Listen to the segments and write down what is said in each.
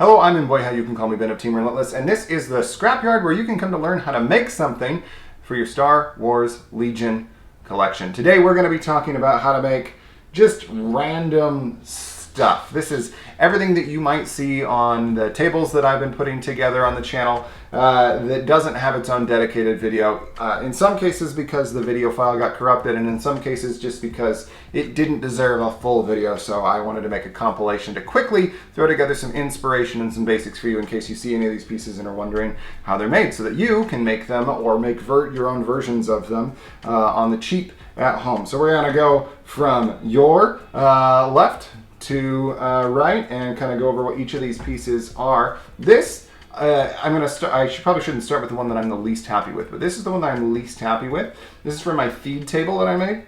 Hello, I'm Mbweha. You can call me Ben of Team Relentless, and this is the Scrapyard where you can come to learn how to make something for your Star Wars Legion collection. Today we're going to be talking about how to make just random stuff. This is everything that you might see on the tables that I've been putting together on the channel that doesn't have its own dedicated video. In some cases because the video file got corrupted, and in some cases just because it didn't deserve a full video, so I wanted to make a compilation to quickly throw together some inspiration and some basics for you in case you see any of these pieces and are wondering how they're made, so that you can make them or make your own versions of them on the cheap at home. So we're gonna go from your left to right and kind of go over what each of these pieces are. This I'm gonna start. Probably shouldn't start with the one that I'm the least happy with, but this is the one that I'm least happy with. This is for my feed table that I made,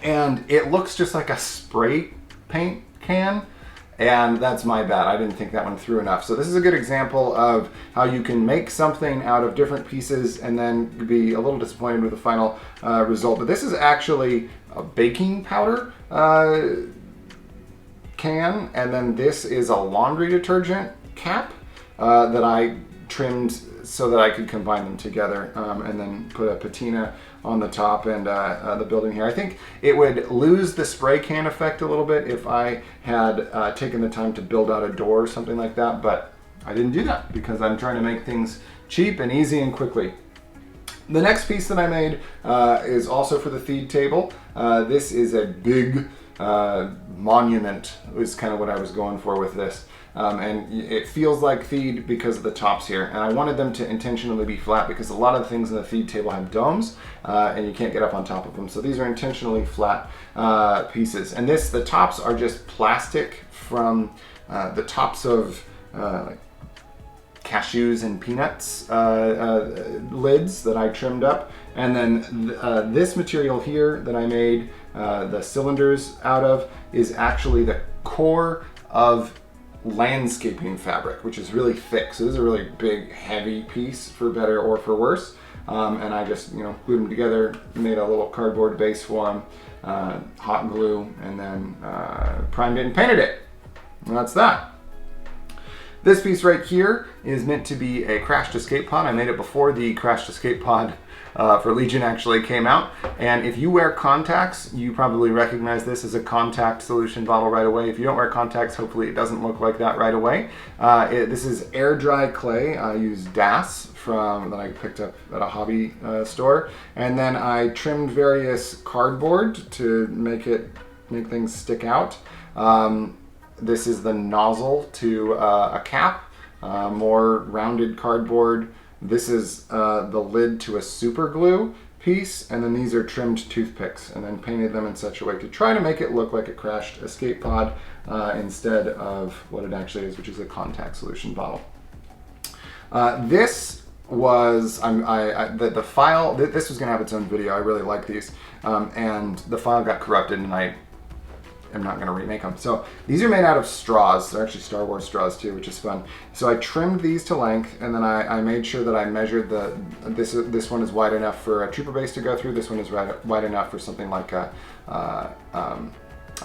and it looks just like a spray paint can, and that's my bad. I didn't think that one through enough. So this is a good example of how you can make something out of different pieces and then be a little disappointed with the final result. But this is actually a baking powder can, and then this is a laundry detergent cap that I trimmed so that I could combine them together, and then put a patina on the top and the building here. I think it would lose the spray can effect a little bit if I had taken the time to build out a door or something like that, but I didn't do that because I'm trying to make things cheap and easy and quickly. The next piece that I made is also for the feed table. This is a big monument, is kind of what I was going for with this. And it feels like feed because of the tops here, and I wanted them to intentionally be flat because a lot of the things in the feed table have domes and you can't get up on top of them, so these are intentionally flat pieces. And the tops are just plastic from the tops of like cashews and peanuts lids that I trimmed up, and then this material here that I made the cylinders out of is actually the core of landscaping fabric, which is really thick. So this is a really big, heavy piece, for better or for worse. And I just, glued them together, made a little cardboard base for them, hot glue, and then primed it and painted it. And that's that. This piece right here is meant to be a crashed escape pod. I made it before the crashed escape pod for Legion actually came out. And if you wear contacts, you probably recognize this as a contact solution bottle right away. If you don't wear contacts, hopefully it doesn't look like that right away. This is air dry clay. I used Das that I picked up at a hobby store. And then I trimmed various cardboard to make things stick out. This is the nozzle to a cap, more rounded cardboard. This is the lid to a super glue piece, and then these are trimmed toothpicks, and then painted them in such a way to try to make it look like a crashed escape pod instead of what it actually is, which is a contact solution bottle. This was the file. This was going to have its own video. I really like these, and the file got corrupted, and I'm not going to remake them. So these are made out of straws. They're actually Star Wars straws too, which is fun. So I trimmed these to length, and then I made sure that I measured this one is wide enough for a trooper base to go through. This one is wide enough for something like a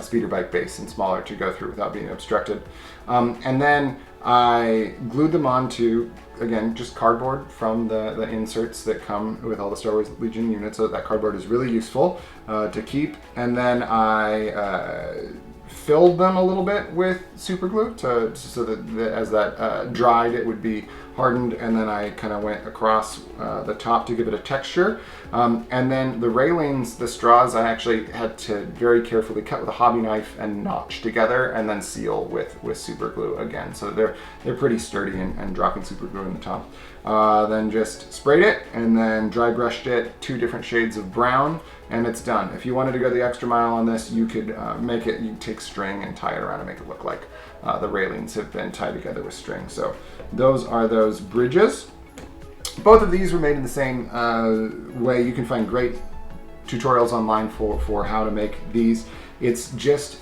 speeder bike base, and smaller to go through without being obstructed. And then I glued them onto, again, just cardboard from the inserts that come with all the Star Wars Legion units. So that cardboard is really useful to keep. And then I filled them a little bit with super glue so that as that dried, it would be hardened. And then I kind of went across the top to give it a texture. And then the railings, the straws, I actually had to very carefully cut with a hobby knife and notch together, and then seal with super glue again. So they're pretty sturdy, and dropping super glue in the top. Then just sprayed it, and then dry brushed it 2 different shades of brown, and it's done. If you wanted to go the extra mile on this, you could you take string and tie it around and make it look like the railings have been tied together with string. So those are those bridges. Both of these were made in the same way. You can find great tutorials online for how to make these. It's just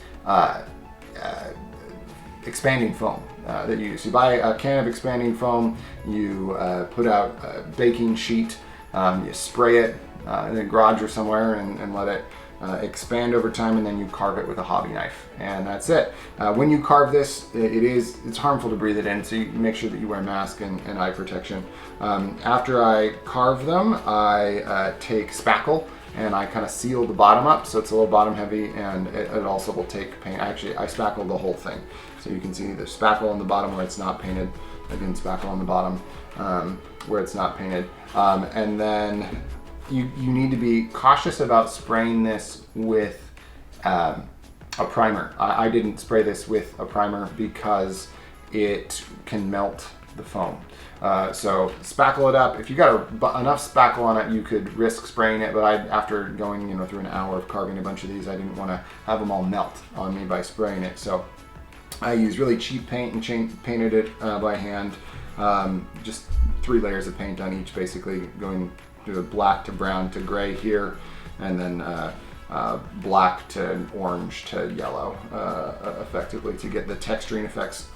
expanding foam that you use. You buy a can of expanding foam, you put out a baking sheet, you spray it in a garage or somewhere, and let it expand over time, and then you carve it with a hobby knife, and that's it. When you carve this, it's harmful to breathe it in, so you make sure that you wear a mask and eye protection. After I carve them, I take spackle and I kind of seal the bottom up so it's a little bottom heavy, and it also will take paint. Actually, I spackle the whole thing, so you can see there's spackle on the bottom where it's not painted, again spackle on the bottom where it's not painted, and then you need to be cautious about spraying this with a primer. I didn't spray this with a primer because it can melt the foam. So spackle it up. If you got enough spackle on it, you could risk spraying it, but after going through an hour of carving a bunch of these, I didn't want to have them all melt on me by spraying it. So I used really cheap paint and painted it by hand. Just 3 layers of paint on each, basically going through black to brown to gray here, and then black to orange to yellow, effectively, to get the texturing effects.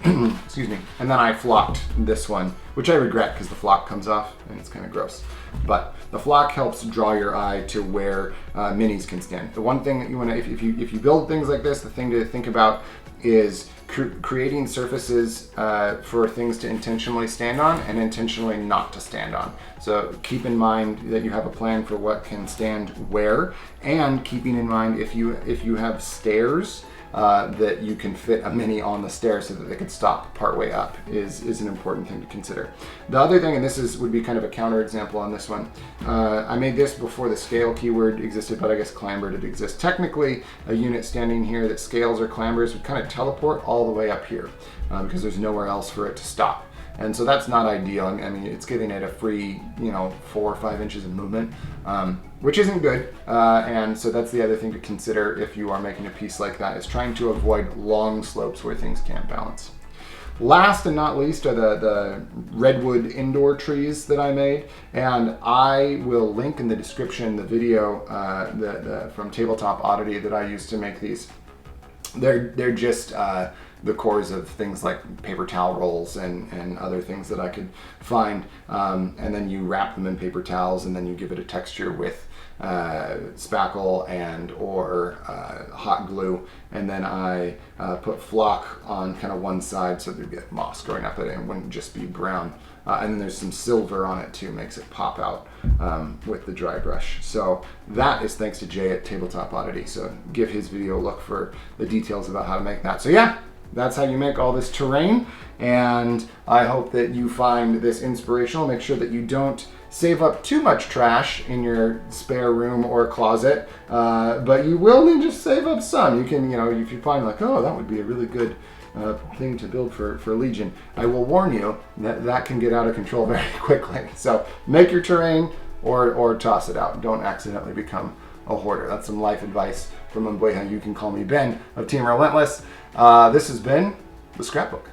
Excuse me. And then I flocked this one, which I regret because the flock comes off and it's kind of gross. But the flock helps draw your eye to where minis can stand. The one thing that you want to, if you build things like this, the thing to think about is creating surfaces for things to intentionally stand on and intentionally not to stand on. So keep in mind that you have a plan for what can stand where, and keeping in mind if you have stairs that you can fit a mini on the stairs so that they can stop partway up is an important thing to consider. The other thing, and this would be kind of a counter example on this one, I made this before the scale keyword existed, but I guess clamber did exist. Technically, a unit standing here that scales or clambers would kind of teleport all the way up here because there's nowhere else for it to stop. And so that's not ideal. I mean, it's giving it a free, 4 or 5 inches of movement, which isn't good. And so that's the other thing to consider if you are making a piece like that, is trying to avoid long slopes where things can't balance. Last and not least are the redwood indoor trees that I made, and I will link in the description the video from Tabletop Oddity that I used to make these. They're just the cores of things like paper towel rolls and other things that I could find, and then you wrap them in paper towels, and then you give it a texture with spackle and or hot glue, and then I put flock on kind of one side so there'd be like moss growing up it and it wouldn't just be brown, and then there's some silver on it too, makes it pop out with the dry brush. So that is thanks to Jay at Tabletop Oddity, so give his video a look for the details about how to make that. So yeah, that's how you make all this terrain, and I hope that you find this inspirational. Make sure that you don't save up too much trash in your spare room or closet, but you will need to save up some. You can, if you find like, oh, that would be a really good thing to build for Legion, I will warn you that can get out of control very quickly. So make your terrain or toss it out. Don't accidentally become a hoarder. That's some life advice from Mbweha. You can call me Ben of Team Relentless. This has been The Scrapbook.